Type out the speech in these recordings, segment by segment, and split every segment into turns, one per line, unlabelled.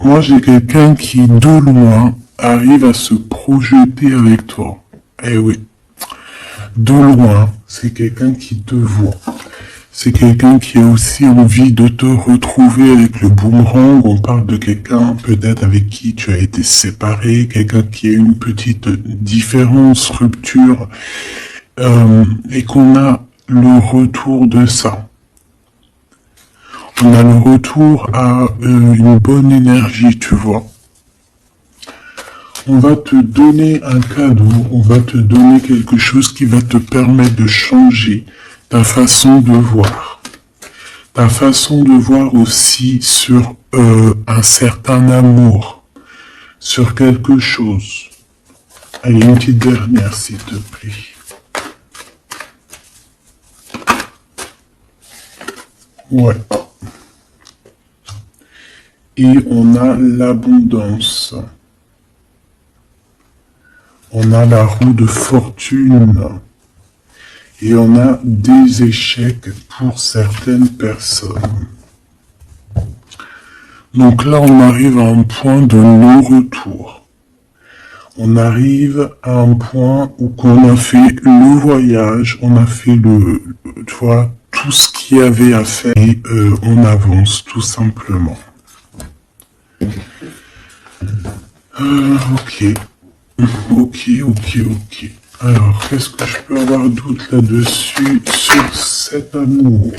Moi, j'ai quelqu'un qui, de loin, arrive à se projeter avec toi. Eh oui, de loin, c'est quelqu'un qui te voit. C'est quelqu'un qui a aussi envie de te retrouver avec le boomerang. On parle de quelqu'un peut-être avec qui tu as été séparé, quelqu'un qui a une petite différence, rupture, et qu'on a le retour de ça. On a le retour à une bonne énergie, tu vois. On va te donner un cadeau, on va te donner quelque chose qui va te permettre de changer ta façon de voir. Ta façon de voir aussi sur un certain amour, sur quelque chose. Allez, une petite dernière, s'il te plaît. Ouais. Et on a l'abondance. On a la roue de fortune. Et on a des échecs pour certaines personnes. Donc là, on arrive à un point de non-retour. On arrive à un point où on a fait le voyage, on a fait tu vois, tout ce qu'il y avait à faire et on avance tout simplement. Ok. Alors, qu'est-ce que je peux avoir d'autre là-dessus sur cet amour?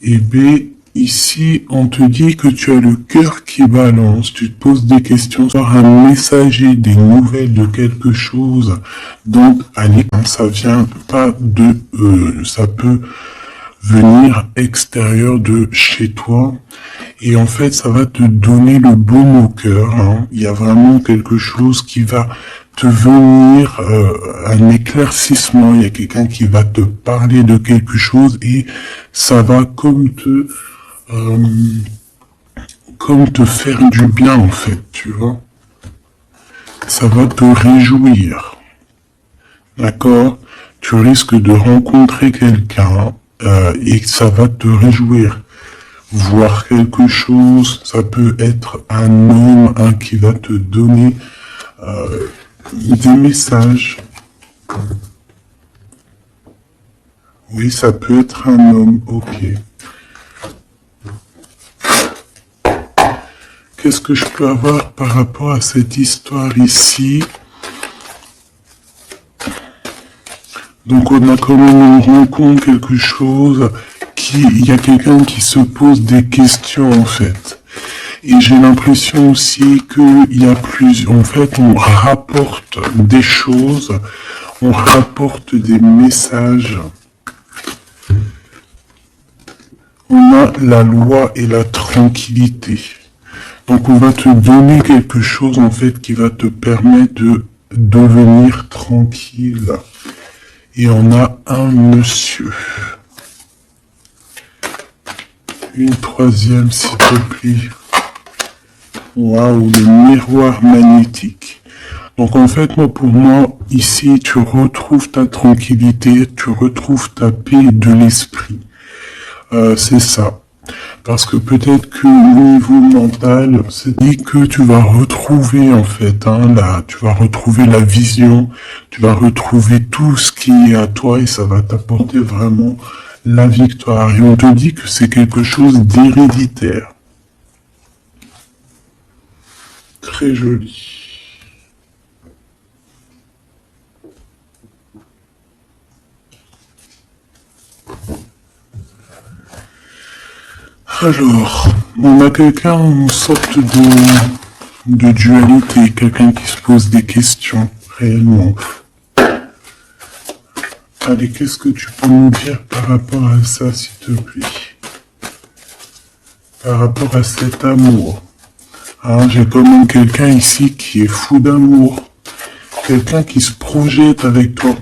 Eh bien, ici, on te dit que tu as le cœur qui balance, tu te poses des questions sur un messager, des nouvelles de quelque chose. Donc, allez, ça vient pas de... ça peut venir extérieur de chez toi. Et en fait, ça va te donner le baume au cœur. Hein. Il y a vraiment quelque chose qui va te venir, un éclaircissement. Il y a quelqu'un qui va te parler de quelque chose et ça va comme te faire du bien, en fait, tu vois. Ça va te réjouir. D'accord? Tu risques de rencontrer quelqu'un et ça va te réjouir. Voir quelque chose, ça peut être un homme qui va te donner des messages. Oui, ça peut être un homme, ok. Qu'est-ce que je peux avoir par rapport à cette histoire ici? Donc on a quand même une rencontre, quelque chose, il y a quelqu'un qui se pose des questions en fait. Et j'ai l'impression aussi qu'il y a plus, en fait on rapporte des choses, on rapporte des messages. On a la loi et la tranquillité. Donc on va te donner quelque chose en fait qui va te permettre de devenir tranquille. Et on a un monsieur. Une troisième, s'il te plaît. Waouh, le miroir magnétique. Donc en fait, pour moi, ici, tu retrouves ta tranquillité, tu retrouves ta paix de l'esprit. C'est ça. Parce que peut-être que au niveau mental, c'est dit que tu vas retrouver en fait, tu vas retrouver la vision, tu vas retrouver tout ce qui est à toi et ça va t'apporter vraiment la victoire. Et on te dit que c'est quelque chose d'héréditaire. Très joli. Alors, on a quelqu'un, une sorte de dualité, quelqu'un qui se pose des questions, réellement. Allez, qu'est-ce que tu peux nous dire par rapport à ça, s'il te plaît? Par rapport à cet amour. J'ai quand même quelqu'un ici qui est fou d'amour. Quelqu'un qui se projette avec toi.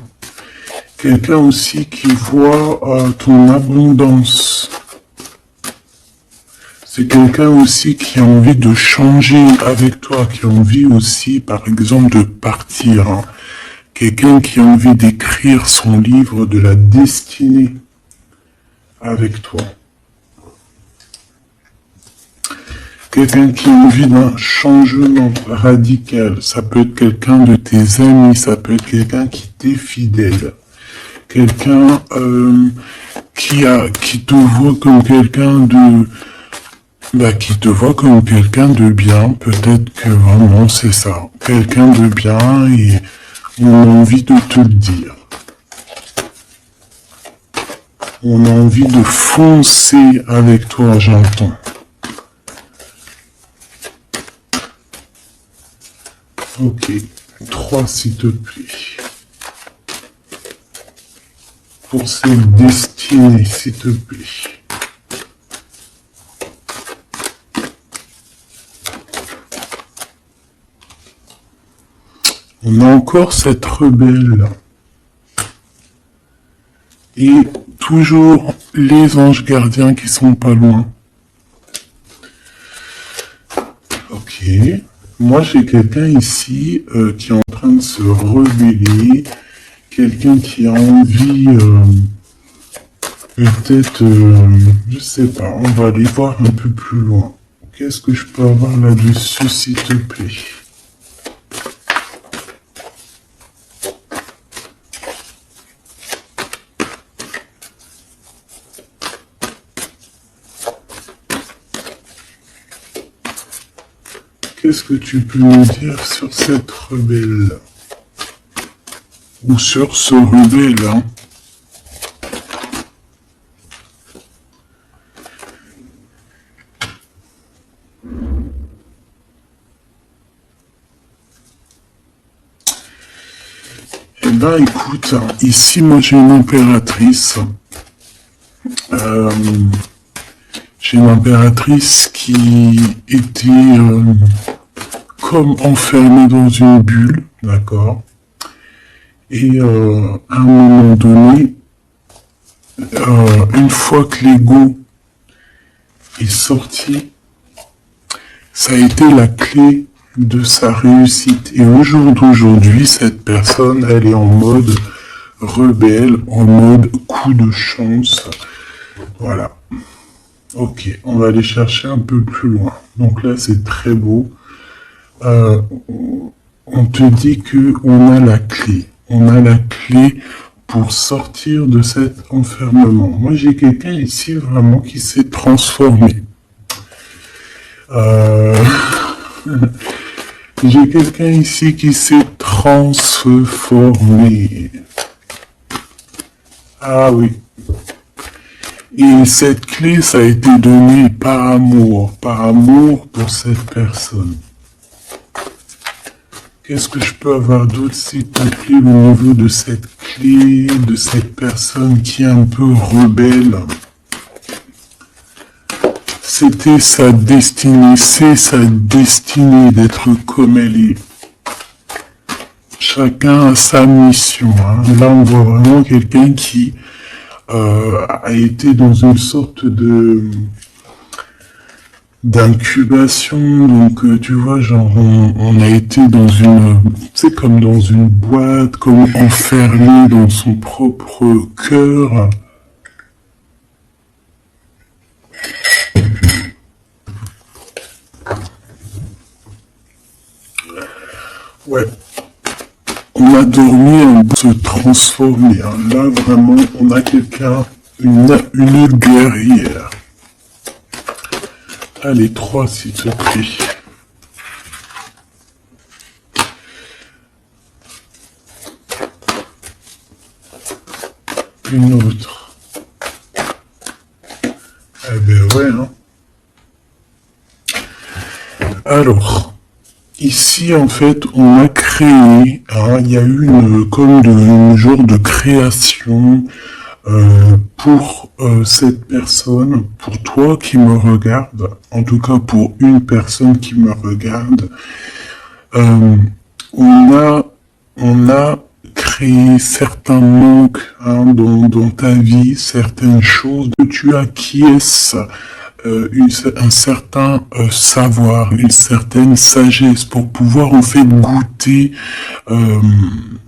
Quelqu'un aussi qui voit ton abondance. C'est quelqu'un aussi qui a envie de changer avec toi, qui a envie aussi, par exemple, de partir. Quelqu'un qui a envie d'écrire son livre de la destinée avec toi. quelqu'un qui a envie d'un changement radical. Ça peut être quelqu'un de tes amis, ça peut être quelqu'un qui t'est fidèle. Quelqu'un qui te voit comme quelqu'un de... qui te voit comme quelqu'un de bien. Peut-être que vraiment c'est ça. Quelqu'un de bien et on a envie de te le dire. On a envie de foncer avec toi, j'entends. Ok, 3 s'il te plaît. Pour cette destinée, s'il te plaît. On a encore cette rebelle. Et toujours les anges gardiens qui sont pas loin. Ok. Moi, j'ai quelqu'un ici qui est en train de se rebeller. Quelqu'un qui a envie, peut-être, je sais pas, on va aller voir un peu plus loin. Qu'est-ce que je peux avoir là-dessus, s'il te plaît? Qu'est-ce que tu peux nous dire sur cette rebelle? Ou sur ce rebelle, hein? Eh ben, écoute, ici, moi, j'ai une impératrice. J'ai une impératrice qui était comme enfermée dans une bulle, d'accord? Et à un moment donné, une fois que l'ego est sorti, ça a été la clé de sa réussite. Et au jour d'aujourd'hui, cette personne, elle est en mode rebelle, en mode coup de chance. Voilà. Ok, on va aller chercher un peu plus loin. Donc là, c'est très beau. On te dit que on a la clé. On a la clé pour sortir de cet enfermement. Moi, j'ai quelqu'un ici vraiment qui s'est transformé. J'ai quelqu'un ici qui s'est transformé. Ah oui. Et cette clé, ça a été donné par amour pour cette personne. Qu'est-ce que je peux avoir d'autre, s'il te plaît, au niveau de cette clé, de cette personne qui est un peu rebelle? C'était sa destinée, c'est sa destinée d'être comme elle est. Chacun a sa mission. Hein. Là, on voit vraiment quelqu'un qui a été dans une sorte de d'incubation, donc tu vois, genre on a été dans une, c'est comme dans une boîte, comme enfermé dans son propre cœur. Ouais. On a dormi, on peut se transformer. Hein. Là, vraiment, on a quelqu'un, une guerrière. Allez, 3, s'il te plaît. Une autre. Eh ben ouais, hein. Alors, ici, en fait, on a créé, hein, il y a eu une genre de création pour cette personne, pour toi qui me regarde, en tout cas pour une personne qui me regarde, on a créé certains manques hein, dans ta vie, certaines choses que tu acquiesces, un certain savoir, une certaine sagesse pour pouvoir en fait goûter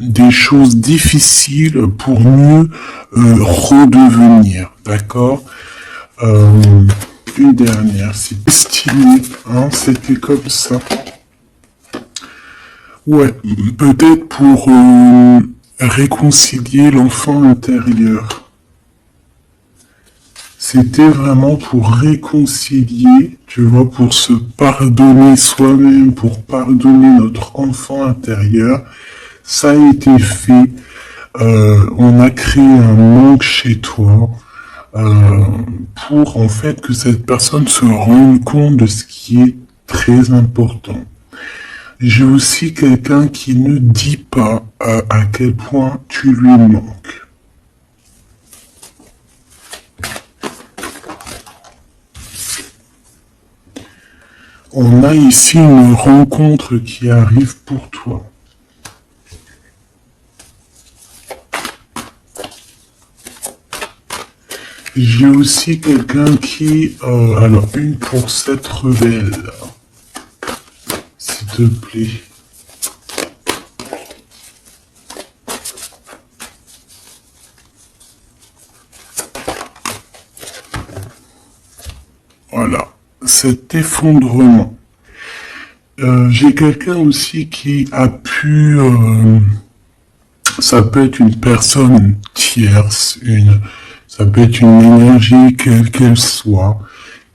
des choses difficiles pour mieux redevenir, d'accord? une dernière. C'est destiné, hein, c'était comme ça. Ouais, peut-être pour réconcilier l'enfant intérieur. C'était vraiment pour réconcilier, tu vois, pour se pardonner soi-même, pour pardonner notre enfant intérieur. Ça a été fait. On a créé un manque chez toi pour en fait que cette personne se rende compte de ce qui est très important. J'ai aussi quelqu'un qui ne dit pas à quel point tu lui manques. On a ici une rencontre qui arrive pour toi. J'ai aussi quelqu'un qui... alors, une pour cette rebelle. S'il te plaît. Voilà. Cet effondrement. J'ai quelqu'un aussi qui a pu... ça peut être une personne tierce, ça peut être une énergie, quelle qu'elle soit,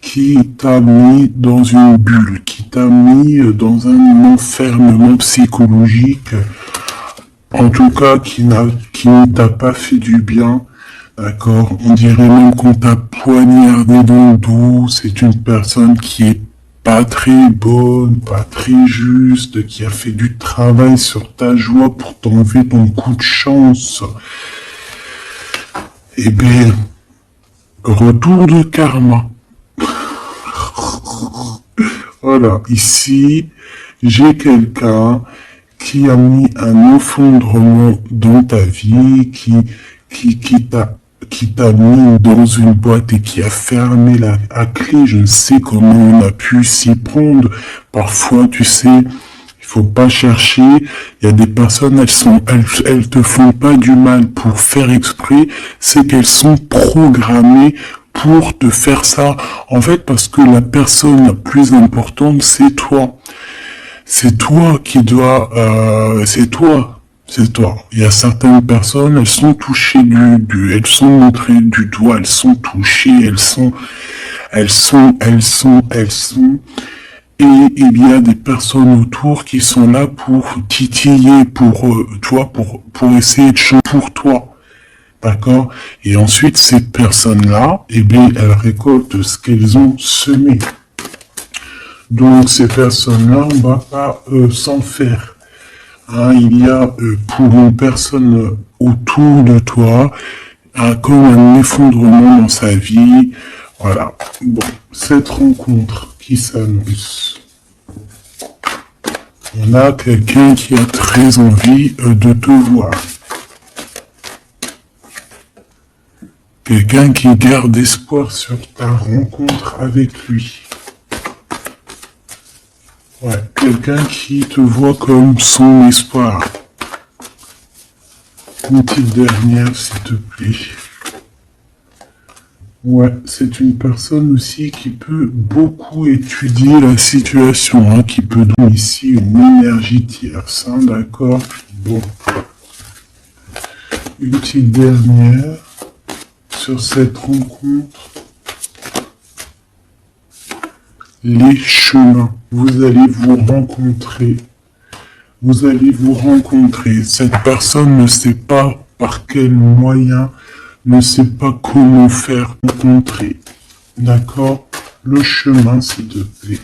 qui t'a mis dans une bulle, qui t'a mis dans un enfermement psychologique, en tout cas qui ne t'a pas fait du bien, d'accord? On dirait même qu'on t'a poignardé dans le dos, c'est une personne qui est pas très bonne, pas très juste, qui a fait du travail sur ta joie pour t'enlever ton coup de chance. Eh bien, retour de karma. Voilà, ici, j'ai quelqu'un qui a mis un effondrement dans ta vie, qui t'a mis dans une boîte et qui a fermé à clé. Je ne sais comment on a pu s'y prendre. Parfois, tu sais, il faut pas chercher. Il y a des personnes, elles te font pas du mal pour faire exprès. C'est qu'elles sont programmées pour te faire ça. En fait, parce que la personne la plus importante, c'est toi. C'est toi qui dois, c'est toi. Il y a certaines personnes, elles sont touchées elles sont montrées du doigt, elles sont touchées, elles sont, et il y a des personnes autour qui sont là pour titiller, pour essayer de changer pour toi. D'accord? Et ensuite, ces personnes-là, eh bien, elles récoltent ce qu'elles ont semé. Donc, ces personnes-là, on va pas s'en faire. Hein, il y a pour une personne autour de toi comme un effondrement dans sa vie. Voilà. Bon, cette rencontre qui s'annonce. On a quelqu'un qui a très envie de te voir. Quelqu'un qui garde espoir sur ta rencontre avec lui. Ouais, quelqu'un qui te voit comme son espoir. Une petite dernière, s'il te plaît. Ouais, c'est une personne aussi qui peut beaucoup étudier la situation, hein, qui peut donner ici une énergie tierce, hein, d'accord? Bon. Une petite dernière sur cette rencontre. Les chemins. Vous allez vous rencontrer. Vous allez vous rencontrer. Cette personne ne sait pas par quel moyen, ne sait pas comment faire rencontrer. D'accord? Le chemin, s'il te plaît.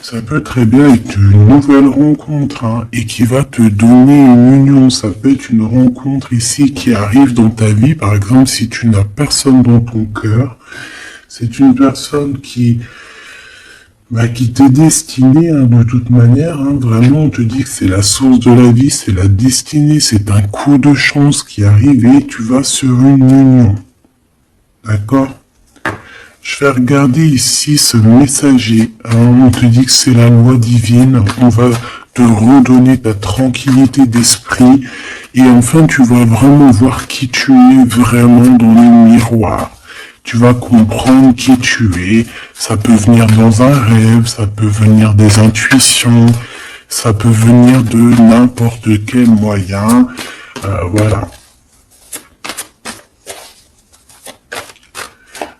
Ça peut très bien être une nouvelle rencontre, hein, et qui va te donner une union. Ça peut être une rencontre ici qui arrive dans ta vie. Par exemple, si tu n'as personne dans ton cœur, c'est une personne qui t'est destinée, hein, de toute manière. Hein, vraiment, on te dit que c'est la source de la vie, c'est la destinée, c'est un coup de chance qui arrive et tu vas sur une union. D'accord? Je vais regarder ici ce messager. Hein, on te dit que c'est la loi divine. On va te redonner ta tranquillité d'esprit. Et enfin, tu vas vraiment voir qui tu es vraiment dans le miroir. Tu vas comprendre qui tu es. Ça peut venir dans un rêve, ça peut venir des intuitions, ça peut venir de n'importe quel moyen. Voilà.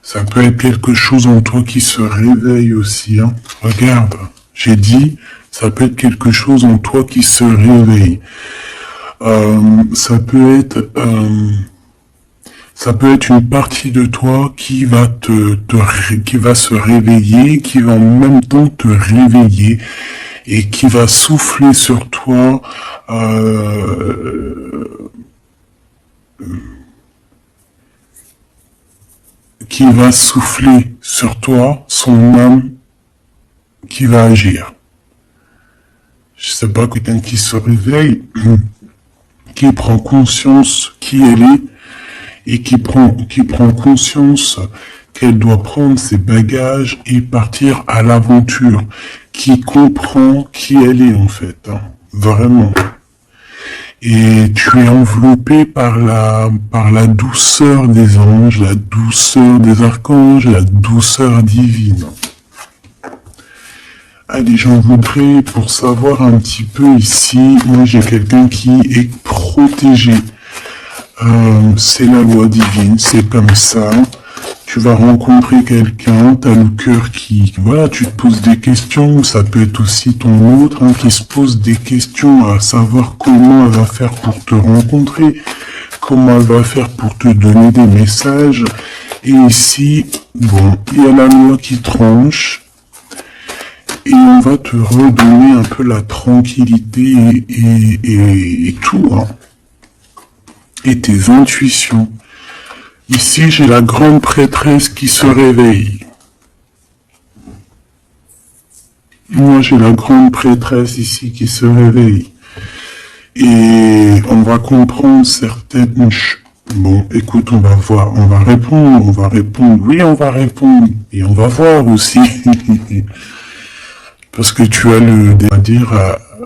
Ça peut être quelque chose en toi qui se réveille aussi. Hein. Regarde, j'ai dit, ça peut être quelque chose en toi qui se réveille. Ça peut être une partie de toi qui va qui va se réveiller, qui va en même temps te réveiller et qui va souffler sur toi. Qui va souffler sur toi son âme qui va agir. Je sais pas, quelqu'un qui se réveille, qui prend conscience qui elle est et qui prend conscience qu'elle doit prendre ses bagages et partir à l'aventure, qui comprend qui elle est en fait, hein, vraiment. Et tu es enveloppé par la douceur des anges, la douceur des archanges, la douceur divine. Allez, j'en voudrais pour savoir un petit peu ici, moi j'ai quelqu'un qui est protégé. C'est la loi divine, c'est comme ça. Tu vas rencontrer quelqu'un, t'as le cœur qui, voilà, tu te poses des questions, ça peut être aussi ton autre hein, qui se pose des questions à savoir comment elle va faire pour te rencontrer, comment elle va faire pour te donner des messages. Et ici, bon, il y a la loi qui tranche, et on va te redonner un peu la tranquillité et tout, hein, et tes intuitions. Ici, j'ai la grande prêtresse qui se réveille. Moi, j'ai la grande prêtresse ici qui se réveille. Et on va comprendre certaines choses. Bon, écoute, on va voir, on va répondre, oui, on va répondre. Et on va voir aussi. Parce que tu as le, on va dire,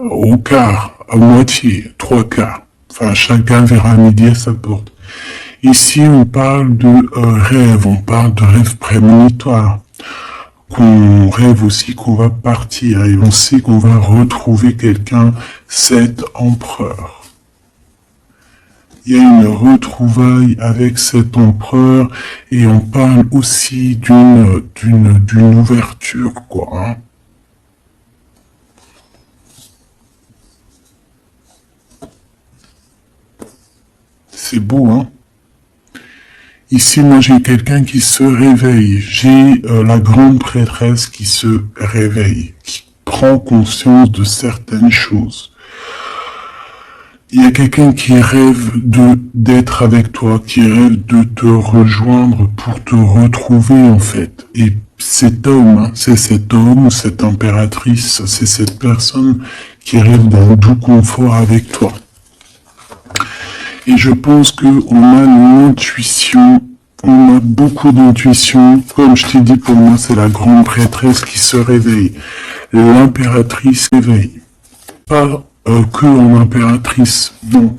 au quart, à moitié, 3/4. Enfin, chacun verra midi à sa porte. Ici, on parle de rêve, on parle de rêve prémonitoire, qu'on rêve aussi qu'on va partir et on sait qu'on va retrouver quelqu'un, cet empereur. Il y a une retrouvaille avec cet empereur et on parle aussi d'une ouverture, quoi. Hein. C'est beau, hein? Ici, moi, j'ai quelqu'un qui se réveille. J'ai la grande prêtresse qui se réveille, qui prend conscience de certaines choses. Il y a quelqu'un qui rêve d'être avec toi, qui rêve de te rejoindre pour te retrouver, en fait. Et cet homme, hein, c'est cet homme, cette impératrice, c'est cette personne qui rêve d'un doux confort avec toi. Et je pense qu'on a l'intuition, on a beaucoup d'intuition. Comme je t'ai dit, pour moi, c'est la grande prêtresse qui se réveille. L'impératrice s'éveille. Pas que en impératrice, non.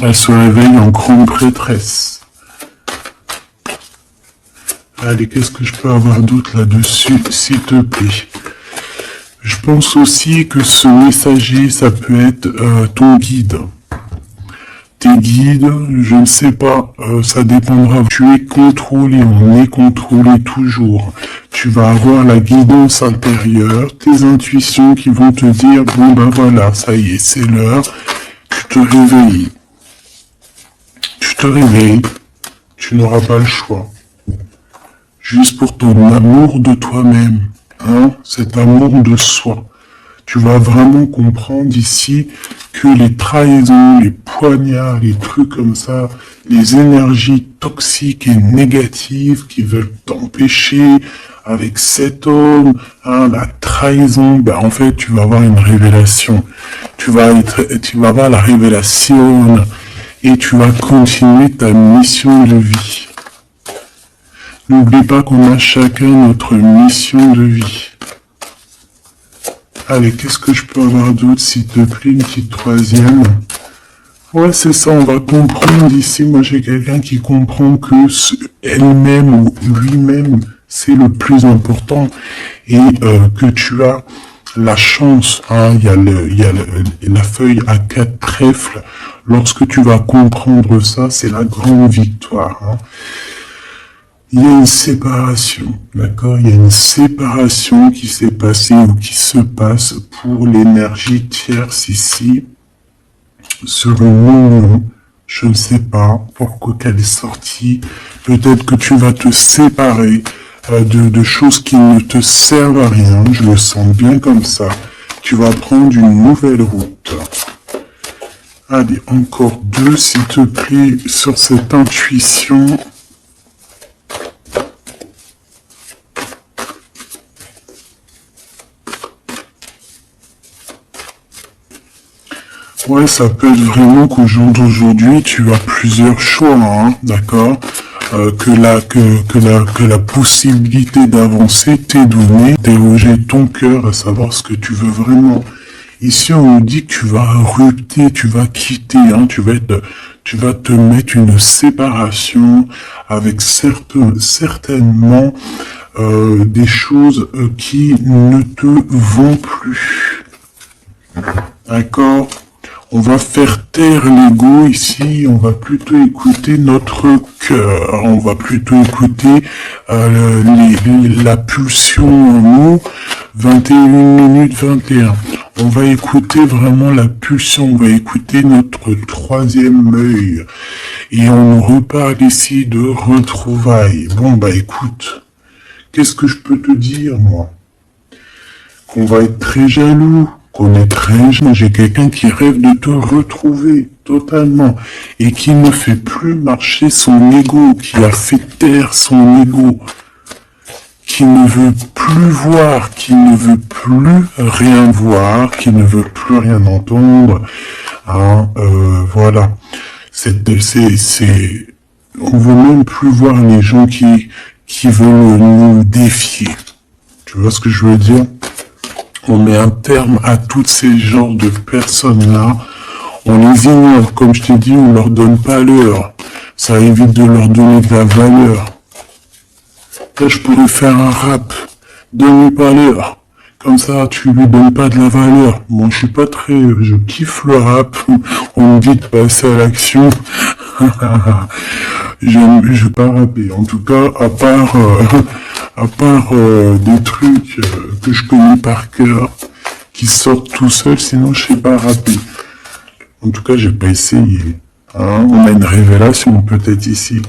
Elle se réveille en grande prêtresse. Allez, qu'est-ce que je peux avoir d'autre là-dessus, s'il te plaît? Je pense aussi que ce messager, ça peut être ton guide. Tes guides, je ne sais pas, ça dépendra. Tu es contrôlé, on est contrôlé toujours. Tu vas avoir la guidance intérieure, tes intuitions qui vont te dire, bon ben voilà, ça y est, c'est l'heure, tu te réveilles. Tu te réveilles, tu n'auras pas le choix. Juste pour ton amour de toi-même, hein, cet amour de soi. Tu vas vraiment comprendre ici que les trahisons, les poignards, les trucs comme ça, les énergies toxiques et négatives qui veulent t'empêcher avec cet homme, hein, la trahison, ben en fait tu vas avoir une révélation. Tu vas avoir la révélation et tu vas continuer ta mission de vie. N'oublie pas qu'on a chacun notre mission de vie. Allez, qu'est-ce que je peux avoir d'autre, s'il te plaît, une petite troisième. Ouais, c'est ça, on va comprendre ici. Moi, j'ai quelqu'un qui comprend que elle-même ou lui-même, c'est le plus important et que tu as la chance. Hein, la feuille à 4 trèfles. Lorsque tu vas comprendre ça, c'est la grande victoire. Hein. Il y a une séparation, d'accord? Il y a une séparation qui s'est passée ou qui se passe pour l'énergie tierce ici sur une union. Je ne sais pas pourquoi qu'elle est sortie. Peut-être que tu vas te séparer de choses qui ne te servent à rien. Je le sens bien comme ça. Tu vas prendre une nouvelle route. Allez, encore 2, s'il te plaît, sur cette intuition. Ouais, ça peut être vraiment qu'au jour d'aujourd'hui, tu as plusieurs choix, hein, d'accord, que la possibilité d'avancer t'est donnée, déroger ton cœur, à savoir ce que tu veux vraiment. Ici, on nous dit que tu vas rupter, tu vas quitter, hein, tu vas te mettre une séparation avec certainement des choses qui ne te vont plus. D'accord? On va faire taire l'ego ici, on va plutôt écouter notre cœur, on va plutôt écouter la pulsion en nous, 21 minutes 21. On va écouter vraiment la pulsion, on va écouter notre troisième œil. Et on reparle ici de retrouvailles. Bon bah écoute, qu'est-ce que je peux te dire moi? Qu'on va être très jaloux. Qu'on est très jeune, j'ai quelqu'un qui rêve de te retrouver totalement et qui ne fait plus marcher son ego, qui a fait taire son ego, qui ne veut plus voir, qui ne veut plus rien voir, qui ne veut plus rien entendre. Hein, voilà. On veut même plus voir les gens qui veulent nous défier. Tu vois ce que je veux dire? On met un terme à tous ces genres de personnes-là. On les ignore, comme je t'ai dit, on leur donne pas l'heure. Ça évite de leur donner de la valeur. Là, je pourrais faire un rap. Donne-lui pas l'heure. Comme ça, tu lui donnes pas de la valeur. Moi, je suis pas très... Je kiffe le rap. On me dit de passer à l'action. Je vais pas rapper. En tout cas, à part des trucs que je connais par cœur, qui sortent tout seuls, sinon je sais pas rapper. En tout cas, j'ai pas essayé. Hein, on a une révélation peut-être ici.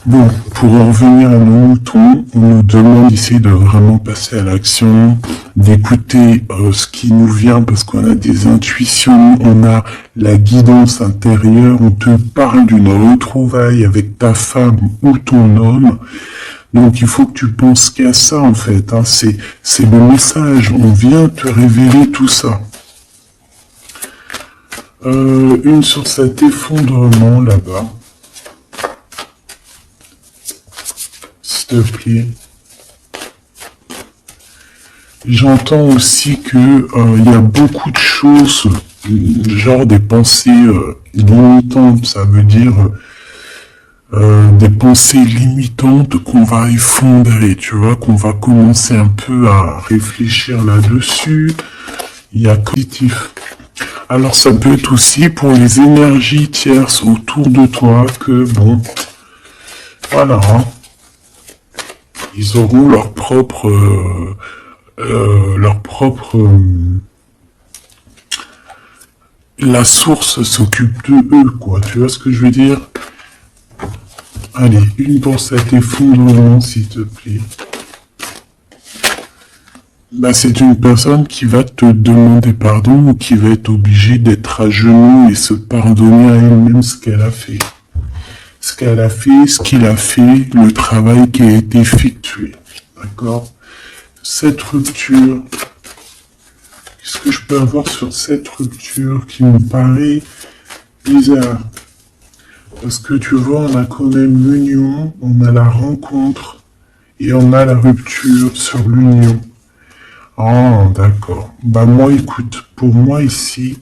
Bon, pour en revenir à nos moutons, on nous demande ici de vraiment passer à l'action, d'écouter ce qui nous vient parce qu'on a des intuitions, on a la guidance intérieure, on te parle d'une retrouvaille avec ta femme ou ton homme. Donc il faut que tu penses qu'à ça en fait, hein. C'est le message, on vient te révéler tout ça. Une sur cet effondrement là-bas. S'il te plaît. J'entends aussi que il y a beaucoup de choses, genre des pensées limitantes, ça veut dire des pensées limitantes qu'on va effondrer, tu vois, qu'on va commencer un peu à réfléchir là-dessus. Il y a positif. Alors ça peut être aussi pour les énergies tierces autour de toi que, bon, voilà, hein, ils auront leur propre... la source s'occupe de eux, quoi. Tu vois ce que je veux dire? Allez, une pour cet effondrement, s'il te plaît. Bah, c'est une personne qui va te demander pardon ou qui va être obligée d'être à genoux et se pardonner à elle-même ce qu'elle a fait. Ce qu'elle a fait, ce qu'il a fait, le travail qui a été effectué. D'accord? Cette rupture, qu'est-ce que je peux avoir sur cette rupture qui me paraît bizarre? Parce que tu vois, on a quand même l'union, on a la rencontre et on a la rupture sur l'union. Oh, d'accord. Bah moi, écoute, pour moi ici,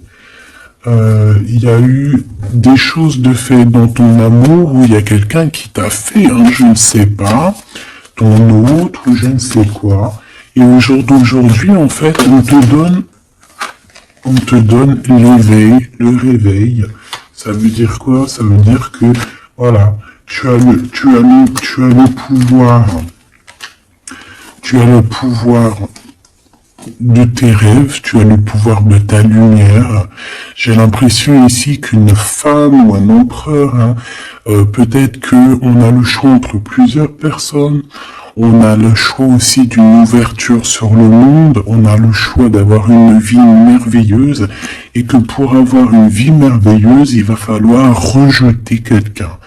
il y a eu des choses de fait dans ton amour où il y a quelqu'un qui t'a fait, je ne sais pas, ton autre ou je ne sais quoi. Et au jour d'aujourd'hui, en fait, on te donne l'éveil, le réveil. Ça veut dire quoi? Ça veut dire que, voilà, tu as le pouvoir. Tu as le pouvoir de tes rêves, tu as le pouvoir de ta lumière. J'ai l'impression ici qu'une femme ou un empereur, peut-être qu'on a le choix entre plusieurs personnes, on a le choix aussi d'une ouverture sur le monde, on a le choix d'avoir une vie merveilleuse, et que pour avoir une vie merveilleuse, il va falloir rejeter quelqu'un.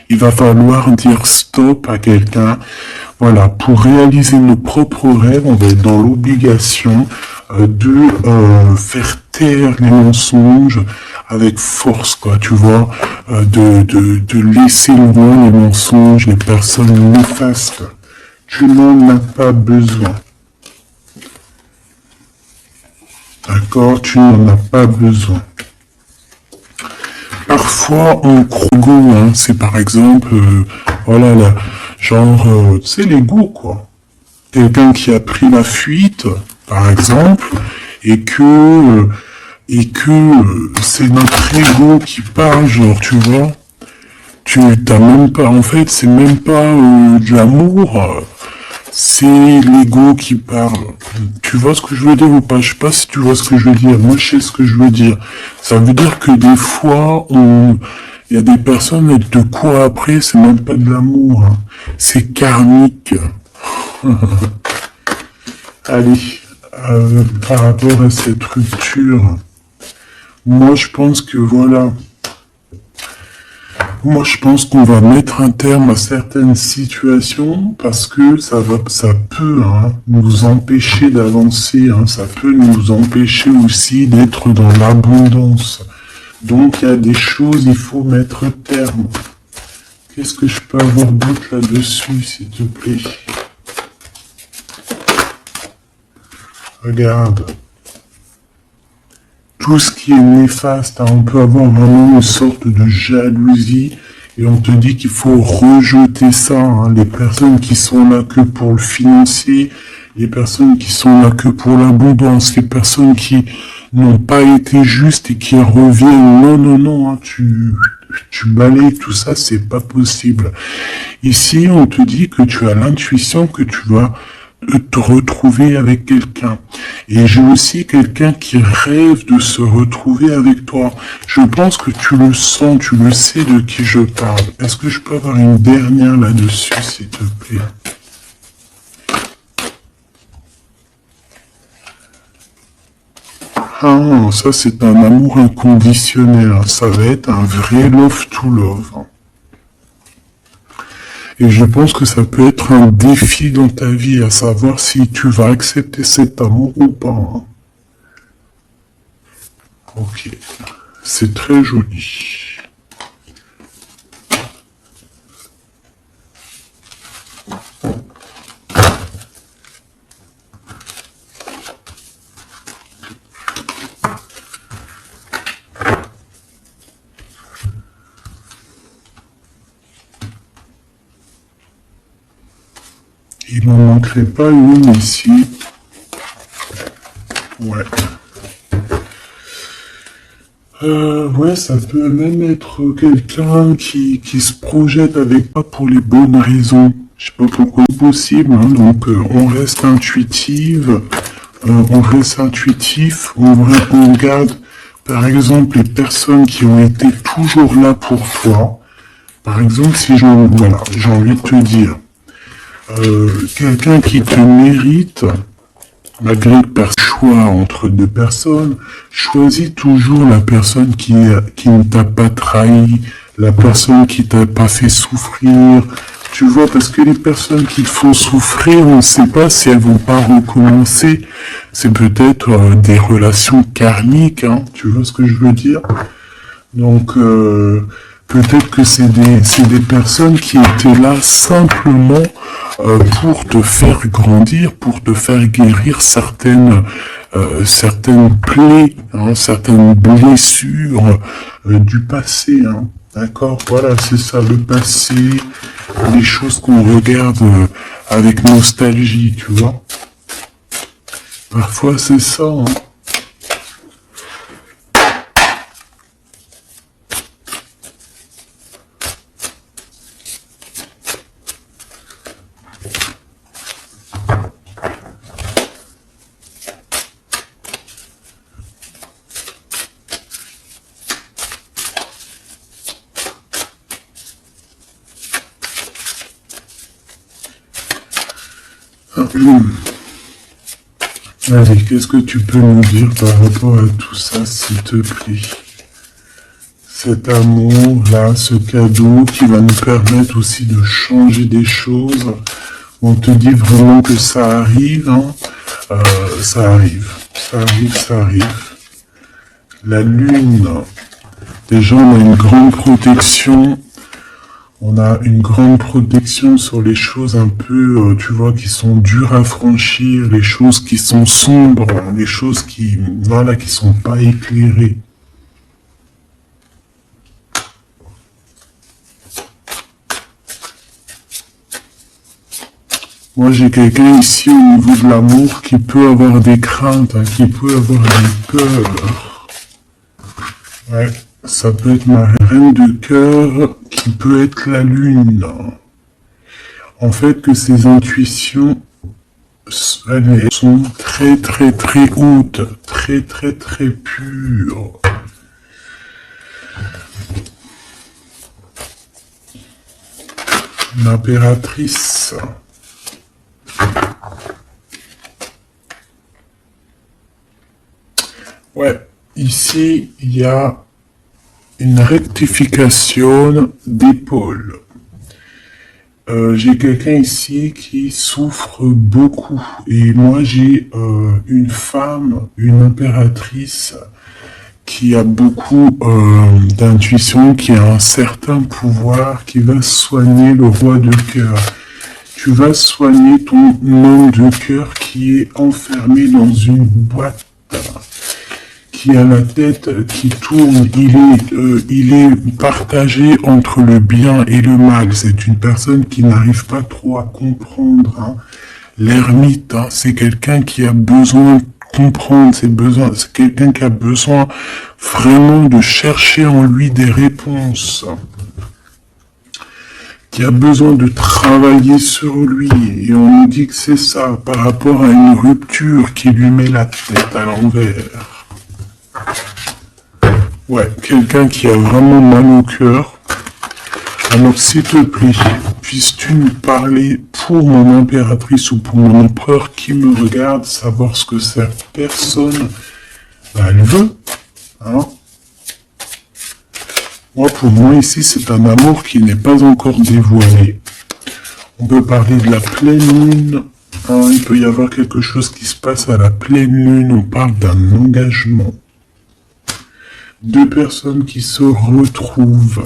Il va falloir dire stop à quelqu'un. Voilà, pour réaliser nos propres rêves, on va être dans l'obligation de faire taire les mensonges avec force, quoi, tu vois, de laisser loin les mensonges, les personnes néfastes. Tu n'en as pas besoin. D'accord? Tu n'en as pas besoin. Parfois, on croit, c'est par exemple, voilà, là, genre, c'est l'ego, quoi. Quelqu'un qui a pris la fuite, par exemple, et que c'est notre ego qui parle, genre, tu vois. Tu t'as même pas, en fait, c'est même pas de l'amour, c'est l'ego qui parle. Tu vois ce que je veux dire ou pas? Je sais pas si tu vois ce que je veux dire. Moi, je sais ce que je veux dire. Ça veut dire que des fois, il y a des personnes, elles te courent après, c'est même pas de l'amour. C'est karmique. Allez, par rapport à cette rupture, moi, je pense que voilà. Moi, je pense qu'on va mettre un terme à certaines situations parce que ça peut nous empêcher d'avancer. Ça peut nous empêcher aussi d'être dans l'abondance. Donc, il y a des choses, il faut mettre terme. Qu'est-ce que je peux avoir d'autre là-dessus, s'il te plaît? Regarde. Tout ce qui est néfaste, on peut avoir vraiment une sorte de jalousie et on te dit qu'il faut rejeter ça. Les personnes qui sont là que pour le financier, les personnes qui sont là que pour l'abondance, les personnes qui n'ont pas été justes et qui reviennent. Non, non, non, tu balayes tout ça, c'est pas possible. Ici, on te dit que tu as l'intuition que tu vas te retrouver avec quelqu'un. Et j'ai aussi quelqu'un qui rêve de se retrouver avec toi. Je pense que tu le sens, tu le sais de qui je parle. Est-ce que je peux avoir une dernière là-dessus, s'il te plaît? Ah, ça c'est un amour inconditionnel. Ça va être un vrai love to love. Et je pense que ça peut être un défi dans ta vie, à savoir si tu vas accepter cet amour ou pas. Ok, c'est très joli. Il n'en manquerait pas une ici. Ouais. Ouais, ça peut même être quelqu'un qui se projette avec toi pour les bonnes raisons. Je sais pas pourquoi c'est possible, donc on reste intuitive, on reste intuitif, on regarde par exemple les personnes qui ont été toujours là pour toi. Par exemple, si j'ai envie de te dire, quelqu'un qui te mérite, malgré que par choix entre deux personnes, choisis toujours la personne qui ne t'a pas trahi, la personne qui t'a pas fait souffrir. Tu vois, parce que les personnes qui te font souffrir, on ne sait pas si elles vont pas recommencer. C'est peut-être des relations karmiques, tu vois ce que je veux dire? Donc, Peut-être que c'est des personnes qui étaient là simplement pour te faire grandir, pour te faire guérir certaines plaies, hein, certaines blessures du passé. Hein. D'accord? Voilà, c'est ça, le passé, les choses qu'on regarde avec nostalgie, tu vois. Parfois, c'est ça. Hein. Allez, qu'est-ce que tu peux nous dire par rapport à tout ça, s'il te plaît? Cet amour-là, ce cadeau qui va nous permettre aussi de changer des choses. On te dit vraiment que ça arrive, hein? Ça arrive, ça arrive, ça arrive. La lune, déjà on a une grande protection. On a une grande protection sur les choses un peu, tu vois, qui sont dures à franchir, les choses qui sont sombres, les choses qui, voilà, qui sont pas éclairées. Moi, j'ai quelqu'un ici au niveau de l'amour qui peut avoir des craintes, hein, qui peut avoir des peurs. Ouais. Ça peut être ma reine de cœur, qui peut être la lune. En fait, que ces intuitions, elles sont très très très hautes, très très très pures. L'impératrice. Ouais, ici, il y a une rectification d'épaule. J'ai quelqu'un ici qui souffre beaucoup. Et moi, j'ai une femme, une impératrice, qui a beaucoup d'intuition, qui a un certain pouvoir, qui va soigner le roi de cœur. Tu vas soigner ton homme de cœur qui est enfermé dans une boîte, qui a la tête qui tourne, il est partagé entre le bien et le mal. C'est une personne qui n'arrive pas trop à comprendre. Hein. L'ermite, hein, c'est quelqu'un qui a besoin de comprendre ses besoins. C'est quelqu'un qui a besoin vraiment de chercher en lui des réponses. Qui a besoin de travailler sur lui. Et on nous dit que c'est ça, par rapport à une rupture qui lui met la tête à l'envers. Ouais, quelqu'un qui a vraiment mal au cœur. Alors, s'il te plaît, puisses-tu nous parler pour mon impératrice ou pour mon empereur qui me regarde, savoir ce que cette personne, elle veut, hein? Moi, pour moi, ici, c'est un amour qui n'est pas encore dévoilé. On peut parler de la pleine lune. Hein, il peut y avoir quelque chose qui se passe à la pleine lune. On parle d'un engagement. Deux personnes qui se retrouvent.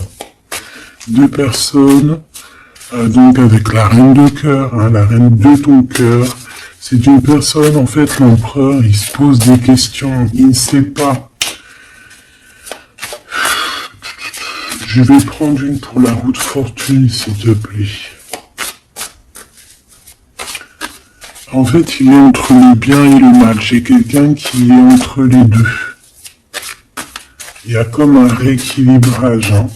Deux personnes, donc avec la reine de cœur, hein, la reine de ton cœur. C'est une personne, en fait, l'empereur, il se pose des questions. Il ne sait pas. Je vais prendre une pour la roue de fortune, s'il te plaît. En fait, il est entre le bien et le mal. J'ai quelqu'un qui est entre les deux. Il y a comme un rééquilibrage. Hein.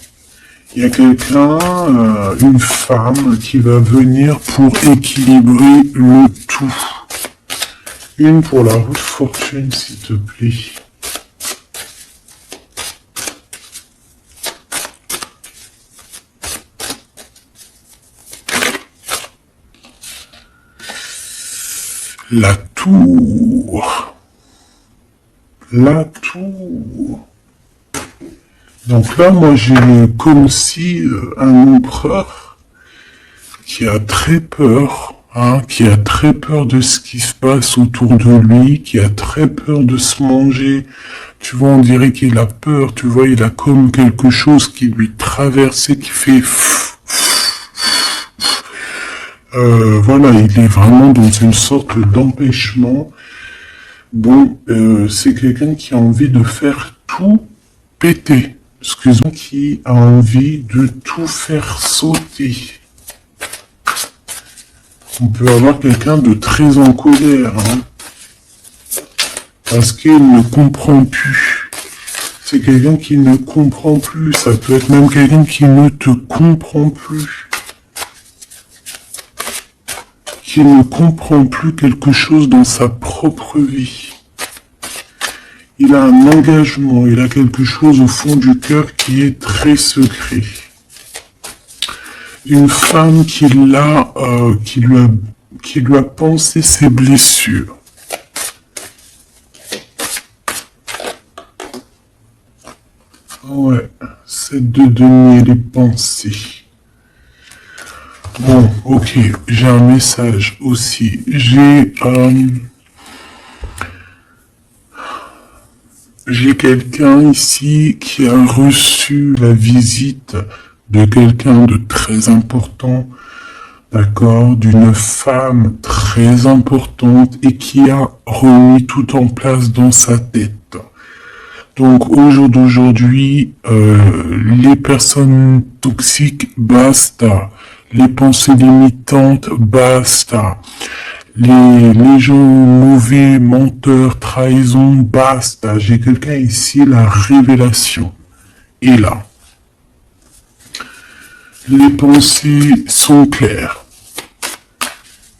Il y a quelqu'un, une femme, qui va venir pour équilibrer le tout. Une pour la roue de fortune, s'il te plaît. La tour. La tour. Donc là, moi, j'ai comme si un empereur qui a très peur, hein, qui a très peur de ce qui se passe autour de lui, qui a très peur de se manger. Tu vois, on dirait qu'il a peur, tu vois, il a comme quelque chose qui lui traverse et qui fait... voilà, il est vraiment dans une sorte d'empêchement. Bon, c'est quelqu'un qui a envie de faire tout péter. Excuse-moi, qui a envie de tout faire sauter. On peut avoir quelqu'un de très en colère, hein, parce qu'il ne comprend plus. C'est quelqu'un qui ne comprend plus. Ça peut être même quelqu'un qui ne te comprend plus. Qui ne comprend plus quelque chose dans sa propre vie. Il a un engagement, il a quelque chose au fond du cœur qui est très secret. Une femme qui lui a pensé ses blessures. Ouais, c'est de donner les pensées. Bon, ok, j'ai un message aussi. J'ai quelqu'un ici qui a reçu la visite de quelqu'un de très important, d'accord, d'une femme très importante et qui a remis tout en place dans sa tête. Donc au jour d'aujourd'hui, les personnes toxiques, basta. Les pensées limitantes, basta. Les gens mauvais, menteurs, trahison, basta. J'ai quelqu'un ici, la révélation est là. Les pensées sont claires.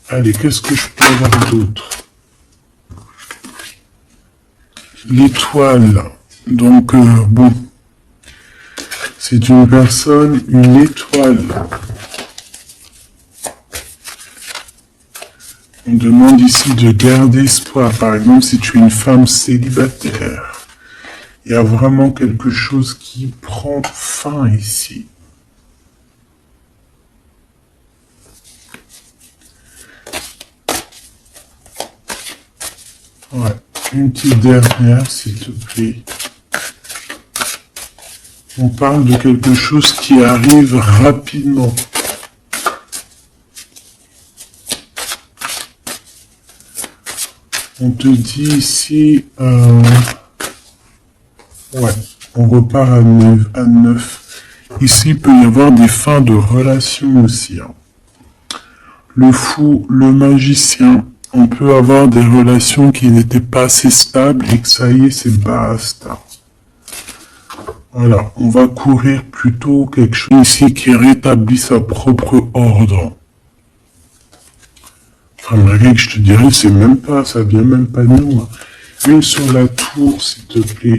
Allez, qu'est-ce que je peux avoir d'autre? L'étoile. Donc, bon. C'est une personne, une étoile. On demande ici de garder espoir. Par exemple, si tu es une femme célibataire, il y a vraiment quelque chose qui prend fin ici. Ouais, une petite dernière, s'il te plaît. On parle de quelque chose qui arrive rapidement. On te dit ici, ouais, on repart à 9. Ici, il peut y avoir des fins de relations aussi. Hein. Le fou, le magicien, on peut avoir des relations qui n'étaient pas assez stables et que ça y est, c'est basta. Voilà, on va courir plutôt quelque chose ici qui rétablit sa propre ordre. Enfin, malgré que je te dirais, c'est même pas, ça vient même pas de nous. Hein. Une sur la tour, s'il te plaît.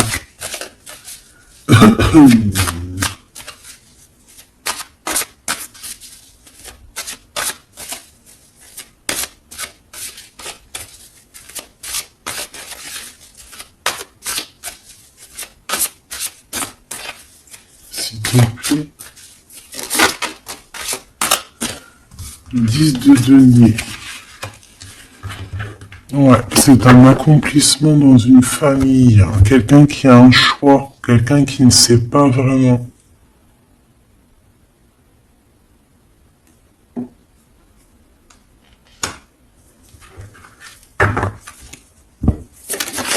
S'il te plaît. 10 de denier. Ouais, c'est un accomplissement dans une famille, hein. Quelqu'un qui a un choix, quelqu'un qui ne sait pas vraiment.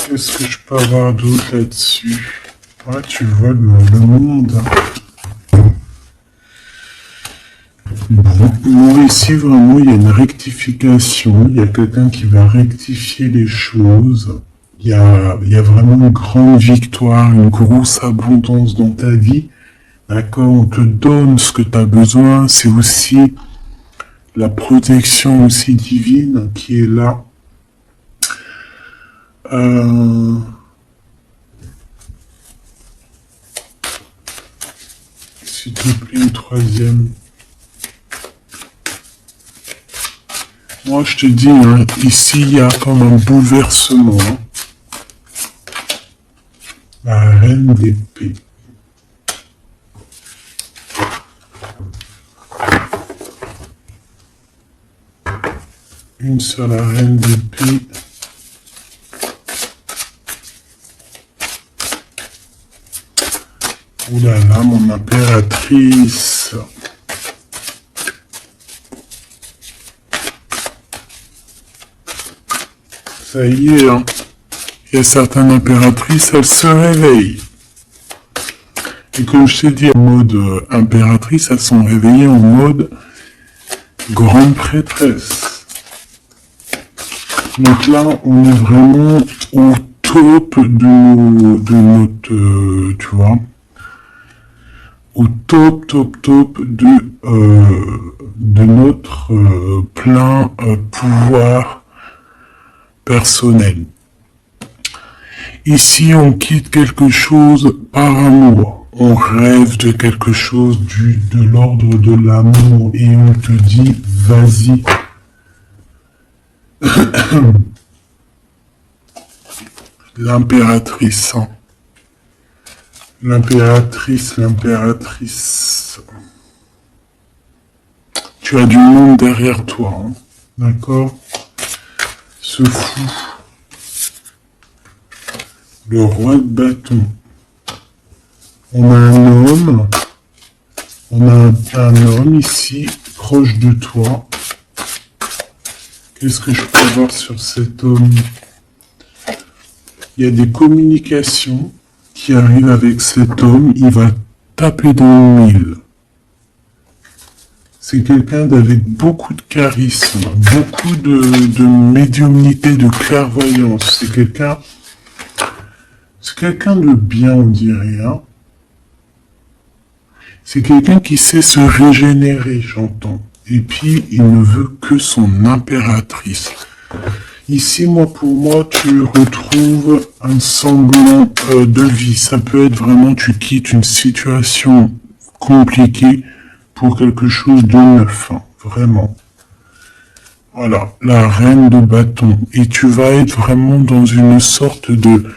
Qu'est-ce que je peux avoir d'autre là-dessus? Ouais, tu vois le monde. Hein. Bon, moi ici vraiment il y a une rectification, il y a quelqu'un qui va rectifier les choses, il y a vraiment une grande victoire, une grosse abondance dans ta vie, d'accord, on te donne ce que tu as besoin, c'est aussi la protection aussi divine qui est là. S'il te plaît, une troisième. Moi, je te dis, hein, ici, il y a comme un bouleversement. Hein. La reine d'épée. une sur la reine d'épée. Ouh là là, mon impératrice. Ça y est, hein. Il y a certaines impératrices, elles se réveillent. Et comme je t'ai dit, en mode impératrice, elles sont réveillées en mode grande prêtresse. Donc là, on est vraiment au top de notre, tu vois, au top de notre plein pouvoir personnel. Ici, on quitte quelque chose par amour. On rêve de quelque chose de l'ordre de l'amour et on te dit, vas-y. L'impératrice. Hein. L'impératrice. Tu as du monde derrière toi. Hein. D'accord? Ce fou. Le roi de bâton. On a un homme. On a un homme ici, proche de toi. Qu'est-ce que je peux voir sur cet homme? Il y a des communications qui arrivent avec cet homme. Il va taper dans le mille. C'est quelqu'un avec beaucoup de charisme, beaucoup de médiumnité, de clairvoyance. C'est quelqu'un de bien, on dirait. Hein. C'est quelqu'un qui sait se régénérer, j'entends. Et puis, il ne veut que son impératrice. Ici, pour moi, tu retrouves un semblant de vie. Ça peut être vraiment, tu quittes une situation compliquée pour quelque chose de neuf, hein, vraiment. Voilà, la reine de bâton. Et tu vas être vraiment dans une sorte de...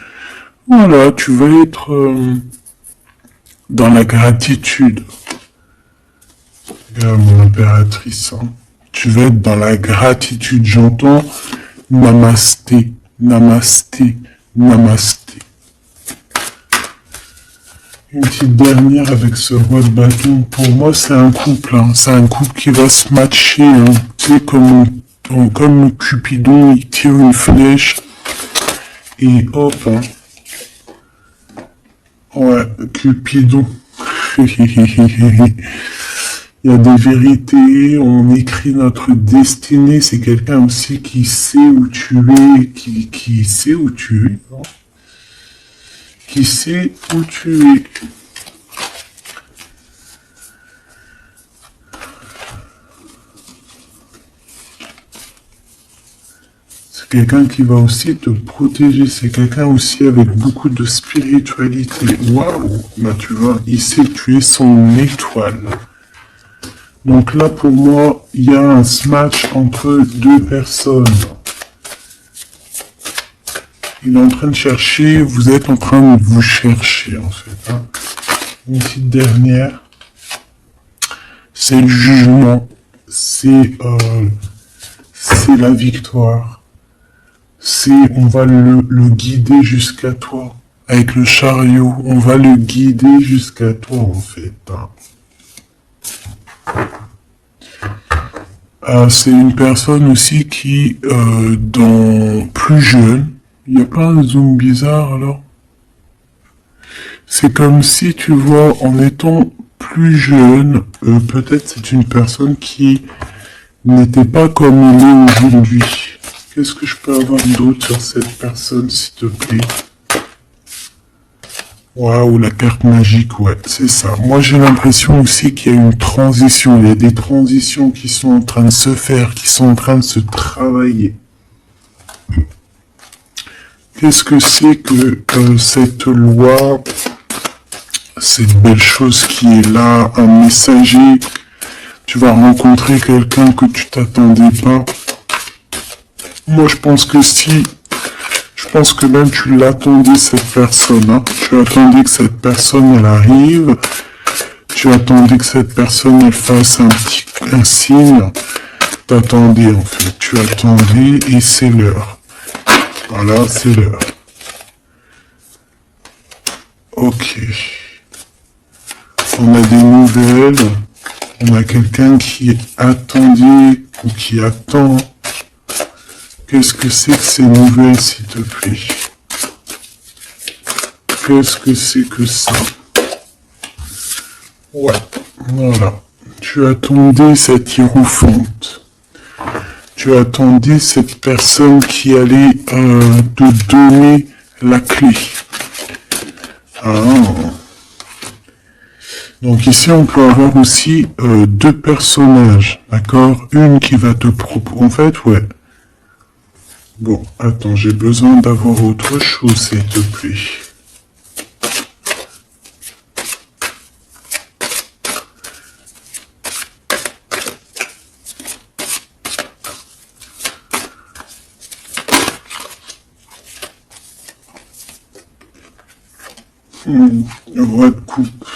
Voilà, tu vas être dans la gratitude. Regarde mon impératrice, hein. Tu vas être dans la gratitude. J'entends namasté, namasté, namasté. Une petite dernière avec ce roi de bâton. Pour moi, c'est un couple. Hein. C'est un couple qui va se matcher. Hein. Tu sais, comme Cupidon, il tire une flèche. Et hop. Hein. Ouais, Cupidon. Il y a des vérités. On écrit notre destinée. C'est quelqu'un aussi qui sait où tu es. Qui sait où tu es. Hein. Qui sait où tu es. C'est quelqu'un qui va aussi te protéger. C'est quelqu'un aussi avec beaucoup de spiritualité. Waouh! Bah tu vois, il sait que tu es son étoile. Donc là, pour moi, il y a un match entre deux personnes. Il est en train de chercher, vous êtes en train de vous chercher, en fait. Hein. Une petite dernière. C'est le jugement. C'est la victoire. On va le guider jusqu'à toi. Avec le chariot, on va le guider jusqu'à toi, en fait. Hein. C'est une personne aussi qui, plus jeune, il n'y a pas un zoom bizarre alors? C'est comme si, tu vois, en étant plus jeune, peut-être c'est une personne qui n'était pas comme il est aujourd'hui. Qu'est-ce que je peux avoir d'autre sur cette personne, s'il te plaît? Waouh, la carte magique, ouais, c'est ça. Moi, j'ai l'impression aussi qu'il y a une transition. Il y a des transitions qui sont en train de se faire, qui sont en train de se travailler. Qu'est-ce que c'est que cette loi, cette belle chose qui est là, un messager, tu vas rencontrer quelqu'un que tu t'attendais pas. Moi, je pense que je pense que même tu l'attendais, cette personne, hein. Tu attendais que cette personne, elle arrive, tu attendais que cette personne, elle fasse un signe. t'attendais en fait. Tu attendais et c'est l'heure. Voilà, c'est l'heure. Ok. On a des nouvelles. On a quelqu'un qui attendait ou qui attend. Qu'est-ce que c'est que ces nouvelles, s'il te plaît? Qu'est-ce que c'est que ça? Ouais, voilà. Tu attendais cette hiérophante. Tu attendais cette personne qui allait te donner la clé. Ah. Donc ici, on peut avoir aussi deux personnages, d'accord? Une qui va te proposer... En fait, ouais. Bon, attends, j'ai besoin d'avoir autre chose, s'il te plaît. Le roi de coupe.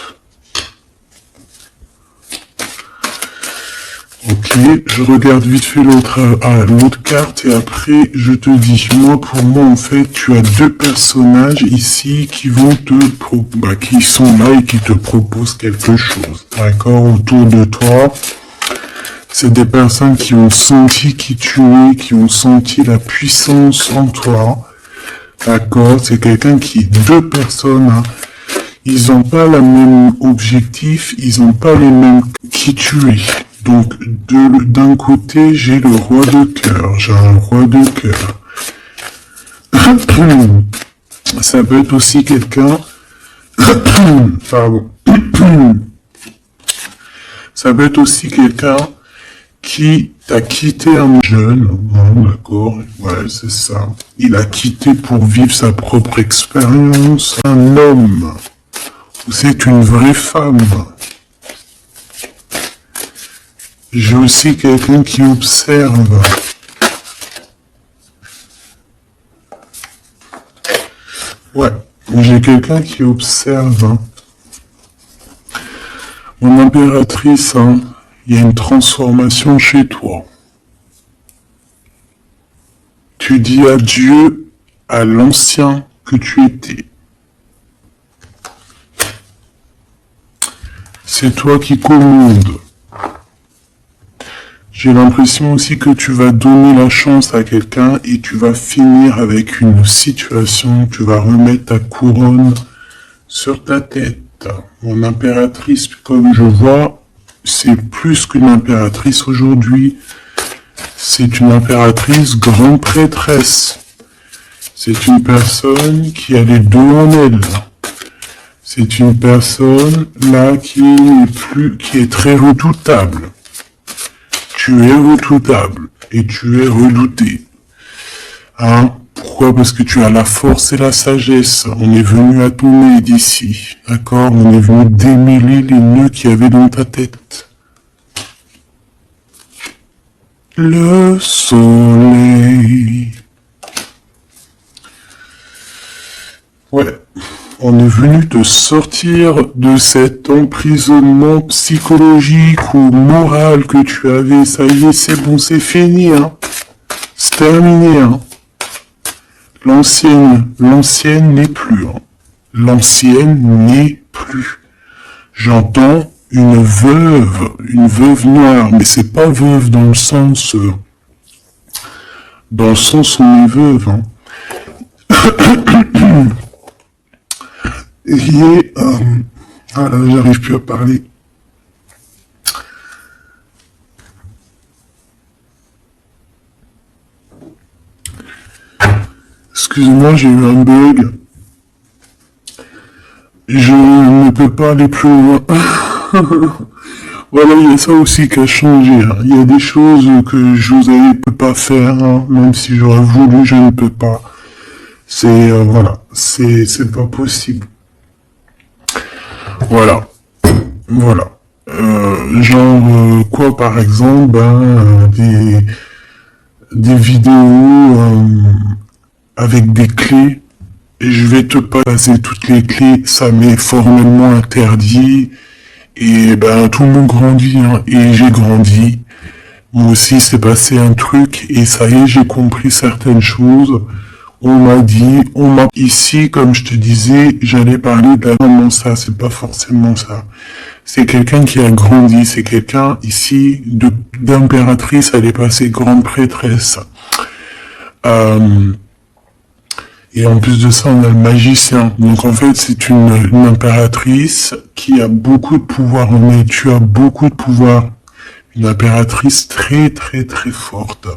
Ok, je regarde vite fait l'autre carte et après je te dis. Moi, pour moi, en fait, tu as deux personnages ici qui vont qui sont là et qui te proposent quelque chose. D'accord, autour de toi. C'est des personnes qui ont senti qui tu es, qui ont senti la puissance en toi. D'accord, c'est quelqu'un deux personnes, hein. Ils n'ont pas le même objectif, ils n'ont pas les mêmes qui tu es. Donc, d'un côté, j'ai le roi de cœur, j'ai un roi de cœur. Ça peut être aussi quelqu'un, pardon, ça peut être aussi quelqu'un qui t'a quitté un jeune, d'accord, ouais, c'est ça. Il a quitté pour vivre sa propre expérience. Un homme, c'est une vraie femme. J'ai aussi quelqu'un qui observe. Ouais, j'ai quelqu'un qui observe. Hein. Mon impératrice, hein, il y a une transformation chez toi. Tu dis adieu à l'ancien que tu étais. C'est toi qui commandes. J'ai l'impression aussi que tu vas donner la chance à quelqu'un et tu vas finir avec une situation, tu vas remettre ta couronne sur ta tête. Mon impératrice, comme je vois, c'est plus qu'une impératrice aujourd'hui. C'est une impératrice grande prêtresse. C'est une personne qui a les deux en elle. C'est une personne là qui est très redoutable. Tu es redoutable et tu es redouté. Hein? Pourquoi? Parce que tu as la force et la sagesse. On est venu à ton aide ici. D'accord? On est venu démêler les nœuds qu'il y avait dans ta tête. Le soleil. Ouais. On est venu te sortir de cet emprisonnement psychologique ou moral que tu avais. Ça y est, c'est bon, c'est fini, hein. C'est terminé, hein. L'ancienne n'est plus, hein. L'ancienne n'est plus. J'entends une veuve noire, mais c'est pas veuve dans le sens où on est veuve, hein. Et ah là, j'arrive plus à parler. Excusez-moi, j'ai eu un bug. Je ne peux pas aller plus loin. Voilà, il y a ça aussi qui a changé. Hein. Il y a des choses que José ne peut pas faire, hein. Même si j'aurais voulu, je ne peux pas. C'est voilà, c'est pas possible. Voilà. Quoi par exemple, des vidéos avec des clés, et je vais te passer toutes les clés, ça m'est formellement interdit, et tout le monde grandit, hein, et j'ai grandi. Moi aussi, c'est passé un truc et ça y est, j'ai compris certaines choses. On m'a dit, ici, comme je te disais, j'allais parler d'un ça, c'est pas forcément ça. C'est quelqu'un qui a grandi, c'est quelqu'un ici, d'impératrice, elle est passée grande prêtresse. Et en plus de ça, on a le magicien. Donc en fait, c'est une impératrice qui a beaucoup de pouvoir. Mais tu as beaucoup de pouvoir. Une impératrice très très très forte,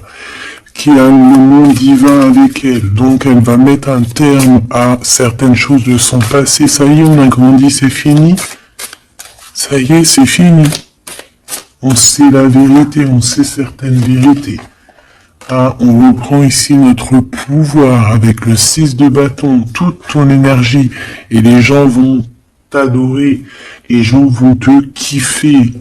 qui a le monde divin avec elle. Donc elle va mettre un terme à certaines choses de son passé. Ça y est, on a grandi, c'est fini. Ça y est, c'est fini. On sait la vérité, on sait certaines vérités. Ah, on reprend ici notre pouvoir avec le 6 de bâton, toute ton énergie. Et les gens vont t'adorer. Les gens vont te kiffer.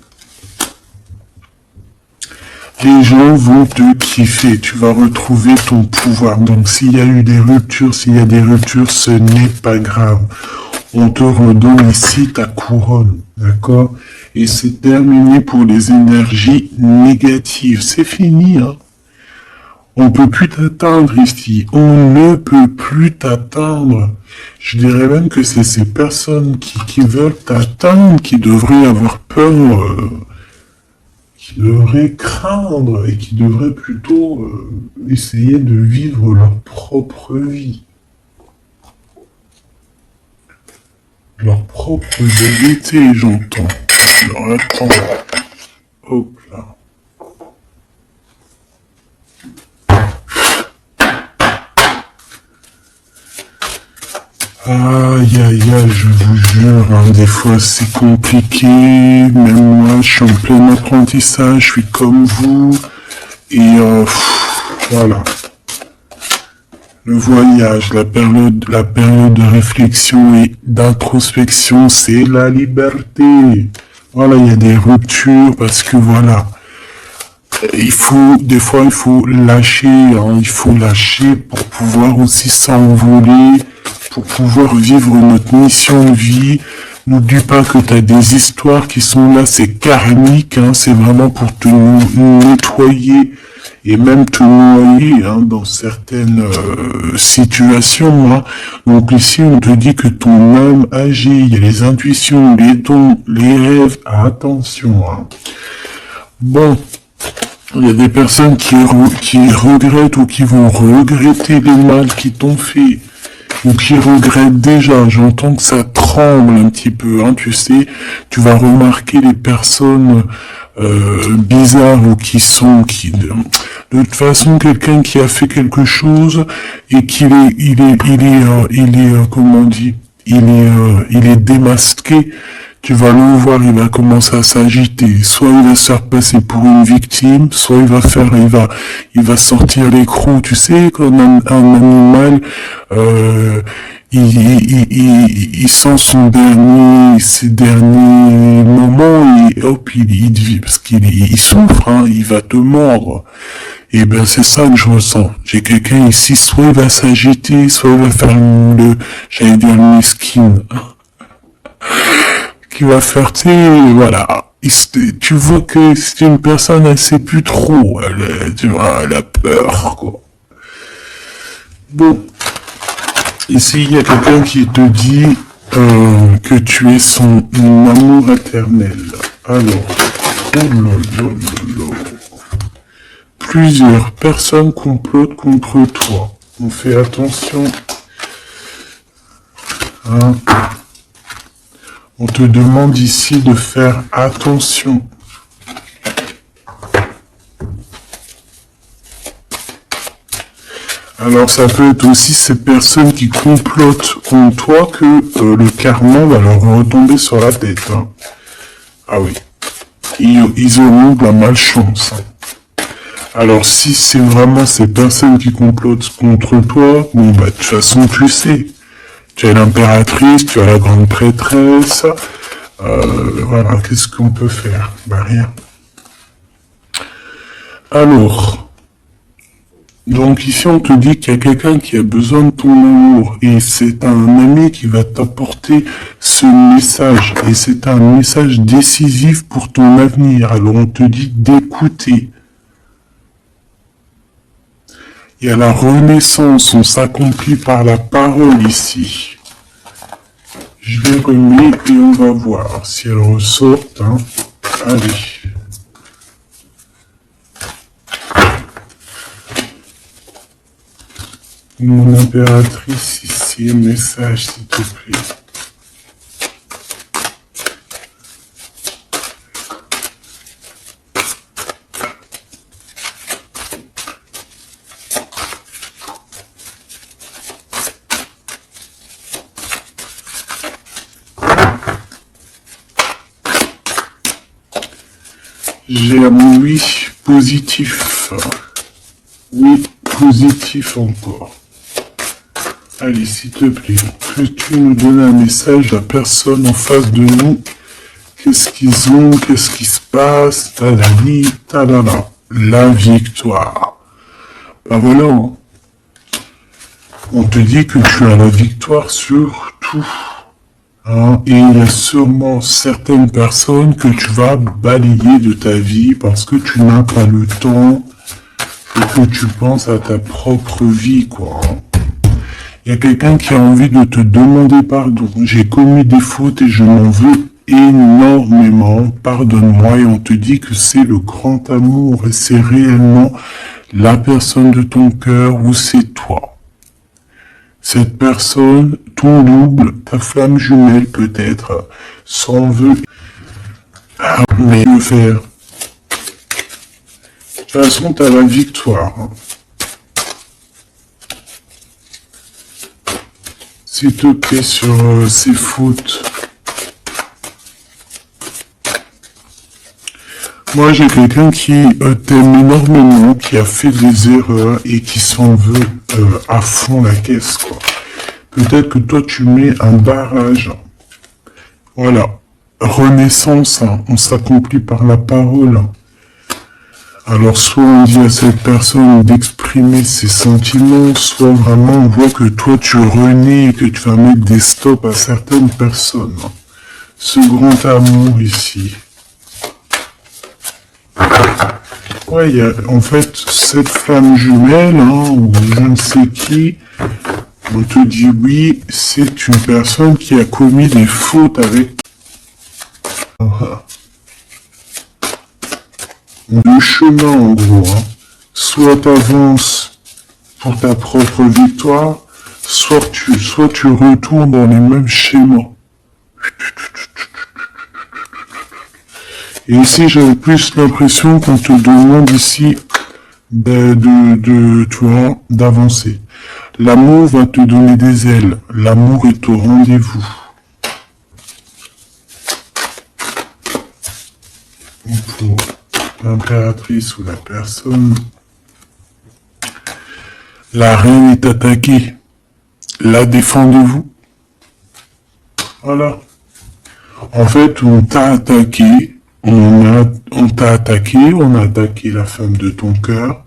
Les gens vont te kiffer, tu vas retrouver ton pouvoir. Donc s'il y a eu des ruptures, ce n'est pas grave. On te redonne ici ta couronne, d'accord? Et c'est terminé pour les énergies négatives. C'est fini, hein? On peut plus t'atteindre ici. On ne peut plus t'atteindre. Je dirais même que c'est ces personnes qui veulent t'atteindre qui devraient avoir peur... qui devraient craindre et qui devraient plutôt essayer de vivre leur propre vie. Leur propre vérité, j'entends. Alors attends. Hop là. Aïe aïe aïe, je vous jure, hein, des fois c'est compliqué, même moi je suis en plein apprentissage, je suis comme vous, et voilà. Le voyage, la période de réflexion et d'introspection, c'est la liberté. Voilà, il y a des ruptures parce que voilà, des fois il faut lâcher, hein, il faut lâcher pour pouvoir aussi s'envoler, pour pouvoir vivre notre mission de vie. N'oublie pas que tu as des histoires qui sont là, c'est karmique, hein, c'est vraiment pour te nettoyer et même te noyer hein, dans certaines situations. Hein. Donc ici, on te dit que ton âme agit, il y a les intuitions, les dons, les rêves, attention. Hein. Bon, il y a des personnes qui regrettent ou qui vont regretter les mal qui t'ont fait. Ou qui regrettent déjà, j'entends que ça tremble un petit peu, hein, tu sais, tu vas remarquer les personnes bizarres ou de toute façon, quelqu'un qui a fait quelque chose et qu'il est, comment on dit, il est démasqué, tu vas le voir, il va commencer à s'agiter. Soit il va se faire passer pour une victime, soit il va sortir les crocs. Tu sais, comme un animal, il sent ses derniers moments et hop, parce qu'il souffre, hein, il va te mordre. Et ben, c'est ça que je ressens. J'ai quelqu'un ici, soit il va s'agiter, soit il va faire j'allais dire le mesquin. Qui va faire, tu sais, voilà. Tu vois que c'est une personne, elle sait plus trop, tu vois, elle a peur, quoi. Bon. Ici, il y a quelqu'un qui te dit que tu es son amour éternel. Alors, plusieurs personnes complotent contre toi. On fait attention. Hein. On te demande ici de faire attention. Alors ça peut être aussi ces personnes qui complotent contre toi que le karma va leur retomber sur la tête. Hein. Ah oui. Ils auront de la malchance. Alors si c'est vraiment ces personnes qui complotent contre toi, bon bah de toute façon tu sais. Tu as l'impératrice, tu as la grande prêtresse, voilà, qu'est-ce qu'on peut faire? Bah rien. Alors, donc ici on te dit qu'il y a quelqu'un qui a besoin de ton amour, et c'est un ami qui va t'apporter ce message, et c'est un message décisif pour ton avenir, alors on te dit d'écouter. Il y a la renaissance, on s'accomplit par la parole ici. Je les remets et on va voir si elles ressortent. Hein. Allez. Mon impératrice ici, un message s'il te plaît. J'ai un oui positif. Oui positif encore. Allez, s'il te plaît, peux-tu nous donner un message, la personne en face de nous? Qu'est-ce qu'ils ont? Qu'est-ce qui se passe? Talali, talala. La victoire. Ben voilà. Hein. On te dit que tu as la victoire sur tout. Hein, et il y a sûrement certaines personnes que tu vas balayer de ta vie parce que tu n'as pas le temps et que tu penses à ta propre vie, quoi. Il y a quelqu'un qui a envie de te demander pardon. J'ai commis des fautes et je m'en veux énormément. Pardonne-moi. Et on te dit que c'est le grand amour et c'est réellement la personne de ton cœur ou c'est toi. Cette personne, ton double, ta flamme jumelle peut-être, s'en veut. Ah, mais le faire. De toute façon, tu as la victoire. Hein. S'il te plaît, sur ces fautes. Moi, j'ai quelqu'un qui t'aime énormément, qui a fait des erreurs et qui s'en veut à fond la caisse, quoi. Peut-être que toi, tu mets un barrage. Voilà. Renaissance, hein. On s'accomplit par la parole. Alors, soit on dit à cette personne d'exprimer ses sentiments, soit vraiment on voit que toi, tu renais et que tu vas mettre des stops à certaines personnes. Ce grand amour ici. Ouais, il y a en fait cette flamme jumelle, hein, ou je ne sais qui, on te dit oui, c'est une personne qui a commis des fautes avec le chemin en gros. Hein. Soit tu avances pour ta propre victoire, soit tu retournes dans les mêmes schémas. Et ici, j'avais plus l'impression qu'on te demande ici d'avancer. L'amour va te donner des ailes. L'amour est au rendez-vous. Pour l'impératrice ou la personne, la reine est attaquée. La défendez-vous. Voilà. En fait, on t'a attaqué. On t'a attaqué, on a attaqué la femme de ton cœur.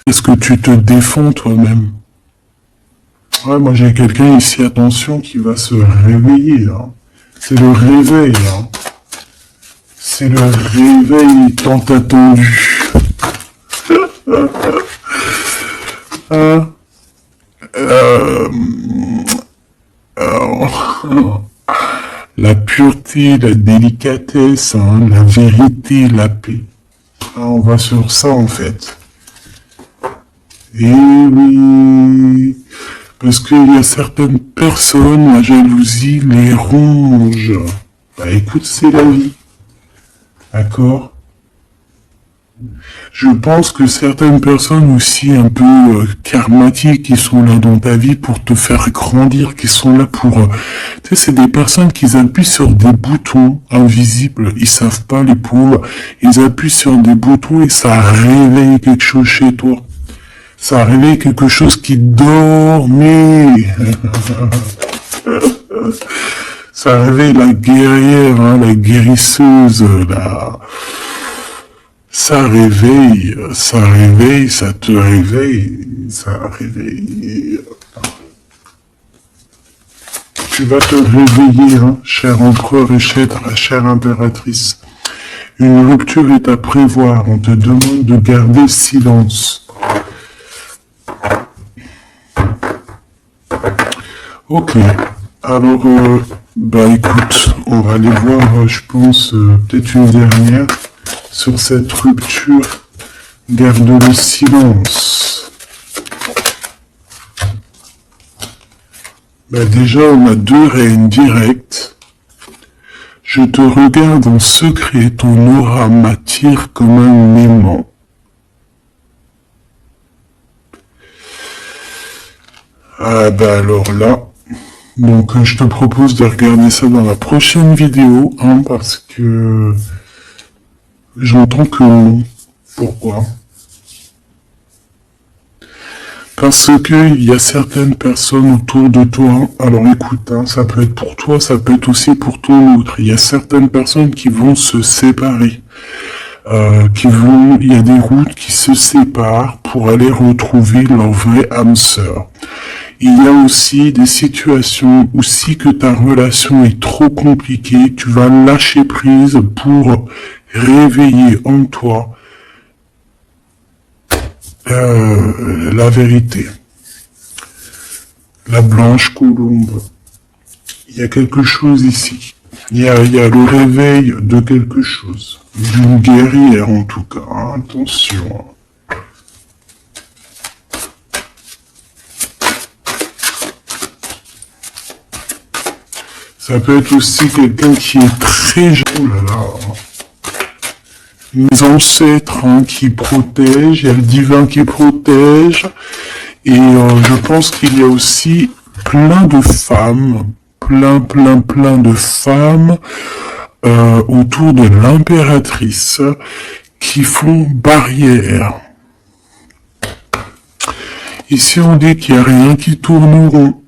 Est-ce que tu te défends toi-même? Ouais, moi j'ai quelqu'un ici, attention, qui va se réveiller. Hein. C'est le réveil. Hein. C'est le réveil tant attendu. La pureté, la délicatesse, hein, la vérité, la paix. Ah, on va sur ça en fait. Et oui, parce qu'il y a certaines personnes, la jalousie les ronge. Bah écoute, c'est la vie. D'accord? Je pense que certaines personnes aussi un peu karmatiques qui sont là dans ta vie pour te faire grandir, qui sont là pour... tu sais, c'est des personnes qui appuient sur des boutons invisibles, ils savent pas les pauvres, ils appuient sur des boutons et ça réveille quelque chose chez toi. Ça réveille quelque chose qui dormait. Ça réveille la guerrière, hein, la guérisseuse, la... Ça réveille, ça te réveille, ça réveille. tu vas te réveiller, hein, cher empereur et chère impératrice. Une rupture est à prévoir. On te demande de garder silence. Ok. Alors, bah écoute, on va aller voir, je pense, peut-être une dernière sur cette rupture. Garde le silence. Bah déjà, on a 2 reines directes. Je te regarde en secret, ton aura m'attire comme un aimant. Ah bah alors là, donc je te propose de regarder ça dans la prochaine vidéo, hein, parce que j'entends que non. Pourquoi? Parce que il y a certaines personnes autour de toi, alors écoute, hein, ça peut être pour toi, ça peut être aussi pour ton autre. Il y a certaines personnes qui vont se séparer, il y a des routes qui se séparent pour aller retrouver leur vraie âme sœur. Il y a aussi des situations où si que ta relation est trop compliquée, tu vas lâcher prise pour réveiller en toi la vérité. La blanche colombe. Il y a quelque chose ici. Il y a le réveil de quelque chose. D'une guerrière en tout cas. Hein, attention. Ça peut être aussi quelqu'un qui est très jeune. Oh là là. Les ancêtres, hein, qui protègent, il y a le divin qui protège, et je pense qu'il y a aussi plein de femmes, plein de femmes autour de l'impératrice qui font barrière. Ici on dit qu'il n'y a rien qui tourne rond.